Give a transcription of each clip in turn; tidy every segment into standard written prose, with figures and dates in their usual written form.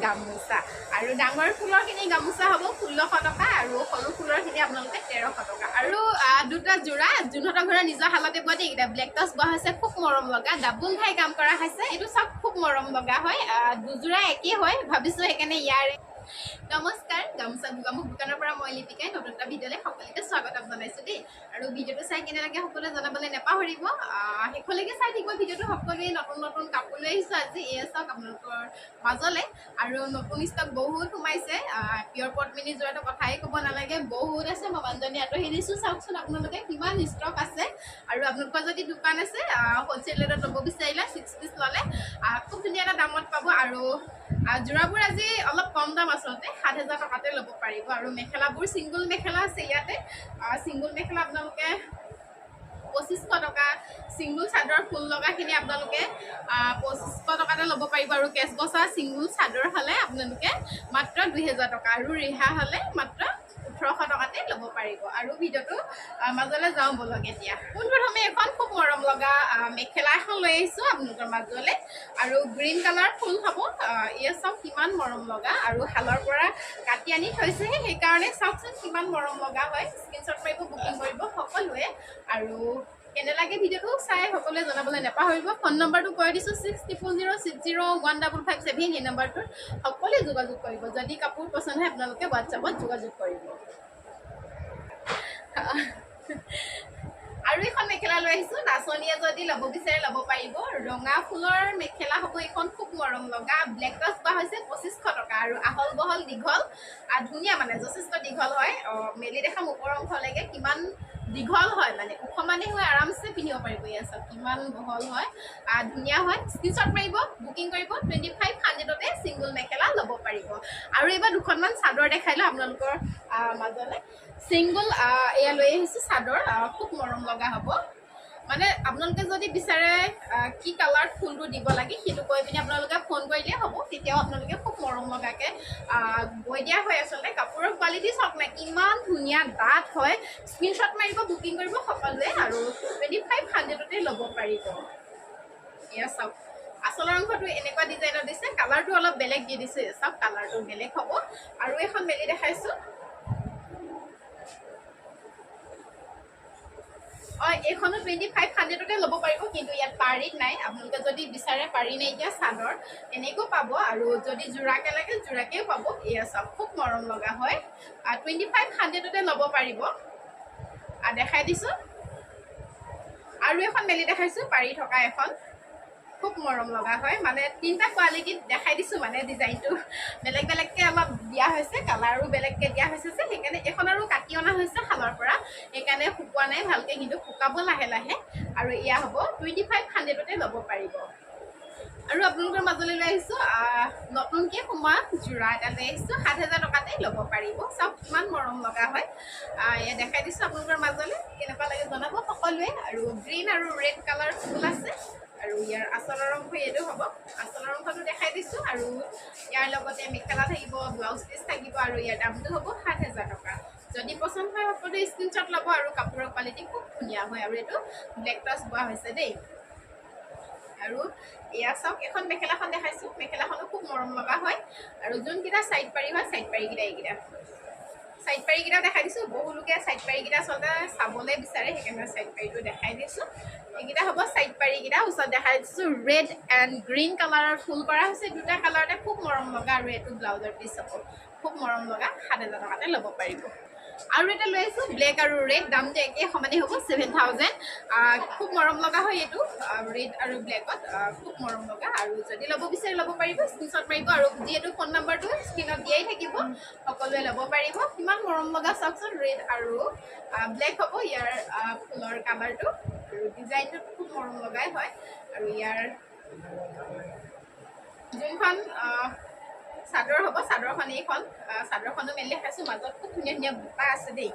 গামোচা আৰু ডাঙৰ ফুলৰখিনি গামোচা হ'ব 1600 টকা আৰু সৰু ফুলৰখিনি আপোনালোকে 1300 টকা আৰু দুটা যোৰা যোনহঁতৰ ঘৰৰ নিজৰ হালতে বোৱা দেই এইকেইটা ব্লেক টচ বোৱা হৈছে খুব মৰম লগা ডাবুল ঘাই কাম কৰা হৈছে এইটো চব খুব মৰম লগা হয় দুযোৰা একেই হয় ভাবিছোঁ সেইকাৰণে ইয়াৰে নমস্কাৰ গামোচা গোগামুখ দোকানৰ পৰা মই লিপিকাই নতুন এটা ভিডিঅ'লৈ সকলোকে স্বাগতম জনাইছোঁ দেই আৰু ভিডিঅ'টো চাই কেনে লাগে সকলোৱে জনাবলৈ নাপাহৰিব শেষলৈকে চাই থাকিব ভিডিঅ'টো সকলোৱে নতুন নতুন কাপোৰ লৈ আহিছোঁ আজি এয়া চাওক আপোনালোকৰ মাজলৈ আৰু নতুন ষ্টক বহুত সোমাইছে পিয়ৰ পদ্মিনী যোৰাটো কথাই ক'ব নালাগে বহুত আছে মই মানুহজনী আঁতৰি দিছোঁ চাওকচোন আপোনালোকে কিমান ষ্টক আছে আৰু আপোনালোকৰ যদি দোকান আছে হ'লচেল ৰেটত ল'ব বিচাৰিলে 6 পিচ ল'লে খুব ধুনীয়া এটা দামত পাব আৰু যোৰাবোৰ আজি অলপ কম দাম আচলতে 7000 টকাতে ল'ব পাৰিব আৰু মেখেলাবোৰ ছিংগুল মেখেলা আছে ইয়াতে ছিংগুল মেখেলা আপোনালোকে 2500 টকা ছিংগুল চাদৰ ফুল লগাখিনি আপোনালোকে 2500 টকাতে ল'ব পাৰিব আৰু কেচ বচা ছিংগুল চাদৰ হ'লে আপোনালোকে মাত্ৰ 2000 টকা আৰু ৰিহা হ'লে মাত্ৰ 1800 টকাতে ল'ব পাৰিব আৰু ভিডিঅ'টো মাজলৈ যাওঁ বলক এতিয়া পোনপ্ৰথমে এখন খুব মৰম লগা মেখেলা এখন লৈ আহিছোঁ আপোনালোকৰ মাজলৈ আৰু গ্ৰীণ কালাৰ ফুল হ'ব এয়া চাওক কিমান মৰম লগা আৰু শালৰ পৰা কাটি আনি থৈছেহে সেইকাৰণে চাওকচোন কিমান মৰম লগা হয় স্ক্ৰীনশ্বট মাৰিব বুকিং কৰিব সকলোৱে আৰু কেনে লাগে ভিডিঅ'টো চাই সকলোৱে জনাবলৈ নাপাহৰিব ফোন নম্বৰটো কৈ দিছোঁ 6000601557 এই নম্বৰটোত সকলোৱে যোগাযোগ কৰিব যদি কাপোৰ পচন্দ হয় আপোনালোকে হোৱাটছআপত যোগাযোগ কৰিব আৰু এখন মেখেলা লৈ আহিছোঁ নাচনীয়ে যদি ল'ব বিচাৰে ল'ব পাৰিব ৰঙা ফুলৰ মেখেলা হ'ব এখন খুব মৰম লগা ব্লেক টচ বোৱা হৈছে 2500 টকা আৰু আহল বহল দীঘল ধুনীয়া মানে যথেষ্ট দীঘল হয় মেলি দেখাম ওপৰ অংশলৈকে কিমান দীঘল হয় মানে ওখ মানে হৈ আৰামছে পিন্ধিব পাৰিব এয়া চাওক কিমান বহল হয় ধুনীয়া হয় স্ক্ৰীনশ্বট মাৰিব বুকিং কৰিব 2500তে ছিংগুল মেখেলা ল'ব পাৰিব আৰু এইবাৰ দুখনমান চাদৰ দেখাই লওঁ আপোনালোকৰ মাজলৈ ছিংগুল এয়া লৈ আহিছোঁ চাদৰ খুব মৰম লগা হ'ব মানে আপোনালোকে যদি বিচাৰে কি কালাৰ ফুলটো দিব লাগে সেইটো কৈ পিনি আপোনালোকে ফোন কৰিলে হ'ব তেতিয়াও আপোনালোকে খুব মৰম লগাকৈ বৈ দিয়া হয় আচলতে কাপোৰৰ কোৱালিটি চাওক না কিমান ধুনীয়া ডাঠ হয় স্ক্ৰীনশ্বট মাৰিব বুকিং কৰিব সকলোৱে আৰু 2500তে ল'ব পাৰিব এয়া চাওক আচলৰ অংশটো এনেকুৱা ডিজাইনত দিছে কালাৰটো অলপ বেলেগ দি দিছে চাওক কালাৰটো বেলেগ হ'ব আৰু এখন মেলি দেখাইছোঁ এইখনো 2500তে ল'ব পাৰিব কিন্তু ইয়াত পাৰি নাই আপোনালোকে যদি বিচাৰে পাৰি নাইকিয়া চাদৰ এনেকৈও পাব আৰু যদি যোৰাকে লাগে যোৰাকেও পাব এয়া চাওক খুব মৰম লগা হয় 2500তে ল'ব পাৰিব দেখাই দিছোঁ আৰু এখন মেলি দেখাইছোঁ পাৰি থকা এখন খুব মৰম লগা হয় মানে তিনিটা কোৱালিটিত দেখাই দিছোঁ মানে ডিজাইনটো বেলেগ বেলেগকৈ অলপ দিয়া হৈছে কালাৰো বেলেগকৈ দিয়া হৈছে যে সেইকাৰণে এখন আৰু কাটি অনা হৈছে শালৰ পৰা সেইকাৰণে শুকোৱা নাই ভালকৈ কিন্তু শুকাব লাহে লাহে আৰু এয়া হ'ব 2500তে ল'ব পাৰিব আৰু আপোনালোকৰ মাজলৈ লৈ আহিছোঁ নতুনকৈ সোমোৱা যোৰা এটা লৈ আহিছোঁ 7000 টকাতে ল'ব পাৰিব চাওক কিমান মৰম লগা হয় এয়া দেখাই দিছোঁ আপোনালোকৰ মাজলৈ কেনেকুৱা লাগে জনাব সকলোৱে আৰু গ্ৰীণ আৰু ৰেড কালাৰ ফুল আছে আৰু ইয়াৰ আচলৰ অংশ এইটো হ'ব আচলৰ অংশটো দেখাই দিছোঁ আৰু ইয়াৰ লগতে মেখেলা থাকিব ব্লাউজ পিচ থাকিব আৰু ইয়াৰ দামটো হ'ব 7000 টকা যদি পচন্দ হয় সকলোৱে স্ক্ৰীনশ্বট ল'ব আৰু কাপোৰৰ কোৱালিটি খুব ধুনীয়া হয় আৰু এইটো ব্লেক টচ বোৱা হৈছে দেই আৰু এয়া চাওক এখন মেখেলাখন দেখাইছোঁ মেখেলাখনো খুব মৰম লগা হয় আৰু যোনকেইটা চাইড পাৰি হয় চাইড পাৰিকেইটা এইকেইটা চাইড পাৰিকেইটা দেখাই দিছোঁ বহু লোকে চাইড পাৰিকেইটা আচলতে চাবলৈ বিচাৰে সেইকাৰণে চাইড পাৰিটো দেখাই দিছোঁ এইকেইটা হ'ব চাইড পাৰিকেইটা ওচৰত দেখাই দিছোঁ ৰেড এণ্ড গ্ৰীণ কালাৰৰ ফুল কৰা হৈছে দুটা কালাৰতে খুব মৰম লগা আৰু এইটো ব্লাউজৰ পিচ হ'ব খুব মৰম লগা 7000 টকাতে ল'ব পাৰিব আৰু এটা লৈ আহিছোঁ ব্লেক আৰু ৰেড দামটো একে সমানেই হ'ব 7000 খুব মৰম লগা হয় এইটো ৰেড আৰু ব্লেকত খুব মৰম লগা আৰু যদি ল'ব বিচাৰে ল'ব পাৰিব স্ক্ৰীনশ্বট মাৰিব আৰু যিহেতু ফোন নম্বৰটো স্ক্ৰীনত দিয়াই থাকিব সকলোৱে ল'ব পাৰিব কিমান মৰম লগা চাওকচোন ৰেড আৰু ব্লেক হ'ব ইয়াৰ ফুলৰ কালাৰটো আৰু ডিজাইনটো খুব মৰম লগাই হয় আৰু ইয়াৰ যোনখন চাদৰ হ'ব চাদৰখন এইখন চাদৰখনো মেলি দেখাইছোঁ মাজত খুব ধুনীয়া ধুনীয়া বুটা আছে দেই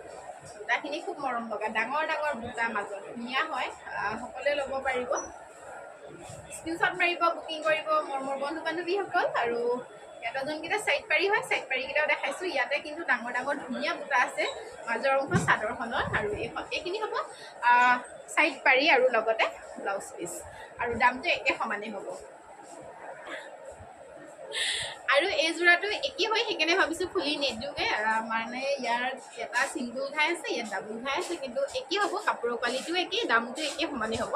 বুটাখিনি খুব মৰম লগা ডাঙৰ ডাঙৰ বুটা মাজত ধুনীয়া হয় সকলোৱে ল'ব পাৰিব স্ক্ৰীনশ্বট মাৰিব বুকিং কৰিব মোৰ বন্ধু বান্ধৱীসকল আৰু ইয়াতে যোনকেইটা চাইড পাৰি হয় চাইড পাৰিকেইটাও দেখাইছোঁ ইয়াতে কিন্তু ডাঙৰ ডাঙৰ ধুনীয়া বুটা আছে মাজৰ অংশ চাদৰখনৰ আৰু এইখিনি হ'ব চাইড পাৰি আৰু লগতে ব্লাউজ পিচ আৰু দামটো একে সমানেই হ'ব আৰু এই যোৰাটো একেই হয় সেইকাৰণে ভাবিছোঁ খুলি নিদিওঁগৈ মানে ইয়াৰ এটা ছিংগল ঘাই আছে ইয়াত ডাবুল ঘাই আছে কিন্তু একেই হ'ব কাপোৰৰ কোৱালিটিও একেই দামটো একেই সমানেই হ'ব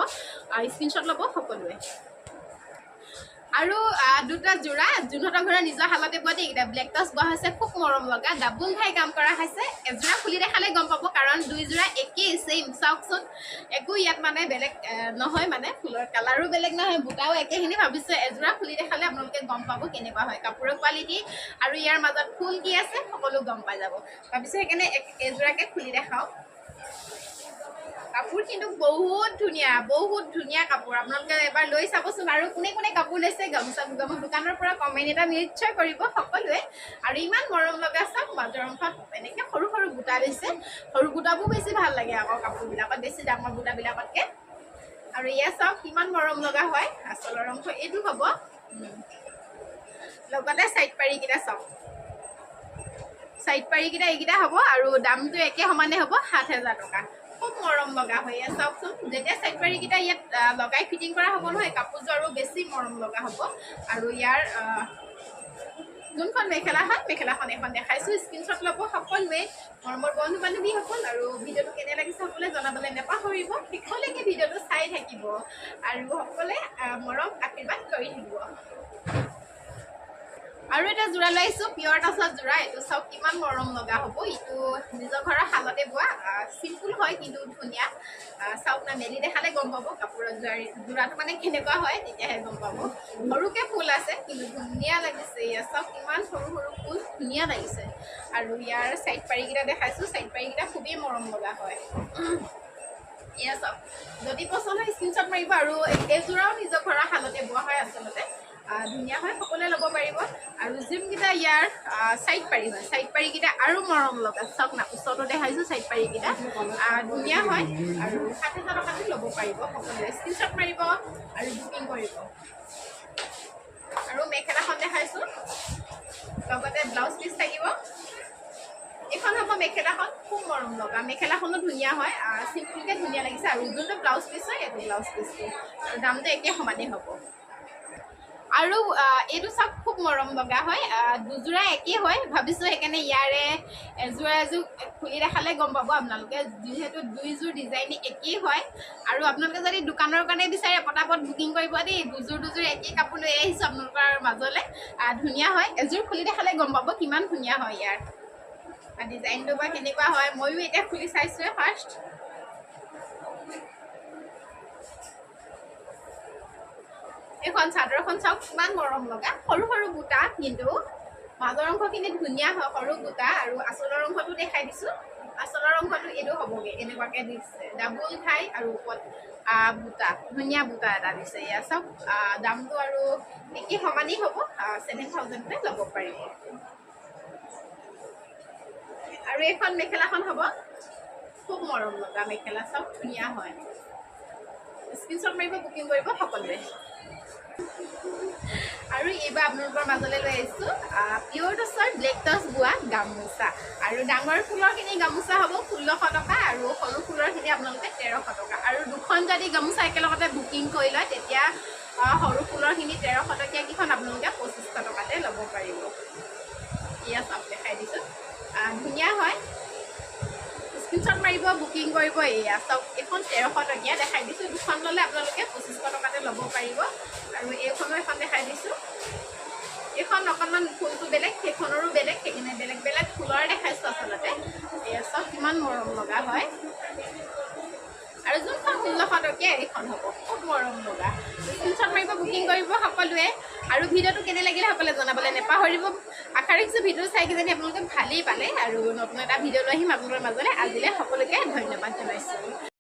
আৰু স্ক্ৰীনশ্বট ল'ব সকলোৱে আৰু দুটা যোৰা যোনহঁতৰ ঘৰৰ নিজৰ হালতে বোৱা দেই এইকেইটা ব্লেক টচ বোৱা হৈছে খুব মৰম লগা ডাবুল ঘাই কাম কৰা হৈছে এযোৰা খুলি দেখালে গম পাব কাৰণ দুই যোৰা একেই ছেইম চাওকচোন একো ইয়াত মানে বেলেগ নহয় মানে ফুলৰ কালাৰো বেলেগ নহয় বুটাও একেখিনি ভাবিছোঁ এযোৰা খুলি দেখালে আপোনালোকে গম পাব কেনেকুৱা হয় কাপোৰৰ কোৱালিটি আৰু ইয়াৰ মাজত ফুল কি আছে সকলো গম পাই যাব ভাবিছোঁ সেইকাৰণে এযোৰাকে খুলি দেখাওঁ কাপোৰ কিন্তু বহুত ধুনীয়া কাপোৰ আপোনালোকে এবাৰ লৈ চাবচোন আৰু কোনে কোনে কাপোৰ লৈছে গামোচা মুগামুখ দোকানৰ পৰা কমেণ্ট এটা নিশ্চয় কৰিব সকলোৱে আৰু ইমান মৰম লগা চাওক মাজৰ অংশত এনেকৈ সৰু সৰু বুটা লৈছে সৰু বুটাবোৰ বেছি ভাল লাগে আকৌ কাপোৰবিলাকত বেছি ডাঙৰ বুটাবিলাকতকৈ আৰু ইয়াত চাওক কিমান মৰম লগা হয় আচলৰ অংশ এইটো হ'ব লগতে চাইড পাৰিকেইটা চাওক চাইড পাৰিকেইটা এইকেইটা হ'ব আৰু দামটো একে সমানে হ'ব ৭,০০০ টকা খুব মৰম লগা হয় ইয়াত চাওকচোন যেতিয়া চাইড পাৰিকেইটা ইয়াত লগাই ফিটিং কৰা হ'ব নহয় কাপোৰযোৰ আৰু বেছি মৰম লগা হ'ব আৰু ইয়াৰ যোনখন মেখেলাখন এখন দেখাইছোঁ স্ক্ৰীনশ্বট ল'ব সকলোৱে মৰমৰ বন্ধু বান্ধৱীসকল আৰু ভিডিঅ'টো কেনে লাগিছে সকলোৱে জনাবলৈ নাপাহৰিব শেষলৈকে ভিডিঅ'টো চাই থাকিব আৰু সকলোৱে মৰম আশীৰ্বাদ কৰি থাকিব আৰু এটা যোৰা লৈ আহিছোঁ পিয়ৰ টাচৰ যোৰা এইটো চাওক কিমান মৰম লগা হ'ব এইটো নিজৰ ঘৰৰ শালতে বোৱা চিম্পুল হয় কিন্তু ধুনীয়া চাওক না মেলি দেখালে গম পাব কাপোৰৰ যোৰাটো মানে কেনেকুৱা হয় তেতিয়াহে গম পাব সৰুকৈ ফুল আছে কিন্তু ধুনীয়া লাগিছে ইয়াত চাওক কিমান সৰু সৰু ফুল ধুনীয়া লাগিছে আৰু ইয়াৰ চাইড পাৰিকেইটা দেখাইছোঁ চাইড পাৰিকেইটা খুবেই মৰম লগা হয় এয়া চাওক যদি পচন্দ হয় স্ক্ৰীনশ্বট মাৰিব আৰু এইযোৰাও নিজৰ ঘৰৰ শালতে বোৱা হয় আচলতে ধুনীয়া হয় সকলোৱে ল'ব পাৰিব আৰু যোনকেইটা ইয়াৰ চাইড পাৰি হয় চাইড পাৰিকেইটা আৰু মৰম লগা চাওক না ওচৰতো দেখাইছোঁ চাইড পাৰিকেইটা ধুনীয়া হয় আৰু ৭,০০০ টকাতে ল'ব পাৰিব সকলোৱে স্ক্ৰীনশ্বট মাৰিব আৰু বুকিং কৰিব আৰু মেখেলাখন দেখাইছোঁ লগতে ব্লাউজ পিচ থাকিব এইখন হ'ব মেখেলাখন খুব মৰম লগা মেখেলাখনো ধুনীয়া হয় চিম্পুলকৈ ধুনীয়া লাগিছে আৰু যোনটো ব্লাউজ পিচ হয় এইটো ব্লাউজ পিচটো আৰু দামটো একে সমানেই হ'ব আৰু এইটো চাওক খুব মৰম লগা হয় দুযোৰা একেই হয় ভাবিছোঁ সেইকাৰণে ইয়াৰে এযোৰ খুলি দেখালে গম পাব আপোনালোকে যিহেতু দুইযোৰ ডিজাইন একেই হয় আৰু আপোনালোকে যদি দোকানৰ কাৰণে বিচাৰে পটাপট বুকিং কৰিব দেই দুযোৰ একেই কাপোৰ লৈ আহিছোঁ আপোনালোকৰ মাজলৈ ধুনীয়া হয় এযোৰ খুলি দেখালে গম পাব কিমান ধুনীয়া হয় ইয়াৰ ডিজাইনটো বা কেনেকুৱা হয় ময়ো এতিয়া খুলি চাইছোঁৱে ফাৰ্ষ্ট এইখন চাদৰখন চাওক কিমান মৰম লগা সৰু সৰু বুটা কিন্তু মাজৰ অংশখিনি ধুনীয়া হয় সৰু বুটা আৰু আচলৰ অংশটো দেখাই দিছোঁ আচলৰ অংশটো এইটো হ'বগৈ এনেকুৱাকৈ দিছে ডাবুল ঘাই আৰু ওপৰত বুটা ধুনীয়া বুটা এটা দিছে ইয়াত চাওক দামটো আৰু একে সমানেই হ'ব 7,000তে ল'ব পাৰিব আৰু এইখন মেখেলাখন হ'ব খুব মৰম লগা মেখেলা চাওক ধুনীয়া হয় স্ক্ৰীনশ্বট মাৰিব বুকিং কৰিব সকলোৱে আৰু এইবাৰ আপোনালোকৰ মাজলৈ লৈ আহিছোঁ পিয়ৰ টচৰ ব্লেক টচ বোৱা গামোচা আৰু ডাঙৰ ফুলৰখিনি গামোচা হ'ব ১৬০০ টকা আৰু সৰু ফুলৰখিনি আপোনালোকে ১৩০০ টকা আৰু দুখন যদি গামোচা একেলগতে বুকিং কৰি লয় তেতিয়া সৰু ফুলৰখিনি ১৩০০ টকীয়াকেইখন আপোনালোকে ২৫০০ টকাতে ল'ব পাৰিব এয়া চাওক দেখাই দিছোঁ ধুনীয়া হয় স্ক্ৰীনশ্বট মাৰিব বুকিং কৰিব এয়া চাওক এইখন ১৩০০ টকীয়া দেখাই দিছোঁ দুখন ল'লে আপোনালোকে ২৫০০ টকাতে ল'ব পাৰিব আৰু এইখনো এখন দেখাই দিছোঁ এইখন অকণমান ফুলটো বেলেগ সেইখনৰো বেলেগ সেইকাৰণে বেলেগ বেলেগ ফুলৰ দেখাইছোঁ আচলতে এয়া চাওক কিমান মৰম লগা হয় আৰু যোনখন ১৬০০ টকীয়া এইখন হ'ব খুব মৰম লগা স্ক্ৰীনশ্বট মাৰিব বুকিং কৰিব সকলোৱে আৰু ভিডিঅ'টো কেনে লাগিলে সকলোৱে জনাবলৈ নাপাহৰিব আশা ৰাখিছোঁ ভিডিঅ' চাই কিজানি আপোনালোকে ভালেই পালে আৰু নতুন এটা ভিডিঅ' লৈ আহিম আপোনালোকৰ মাজলৈ আজিলৈ সকলোকে ধন্যবাদ জনাইছোঁ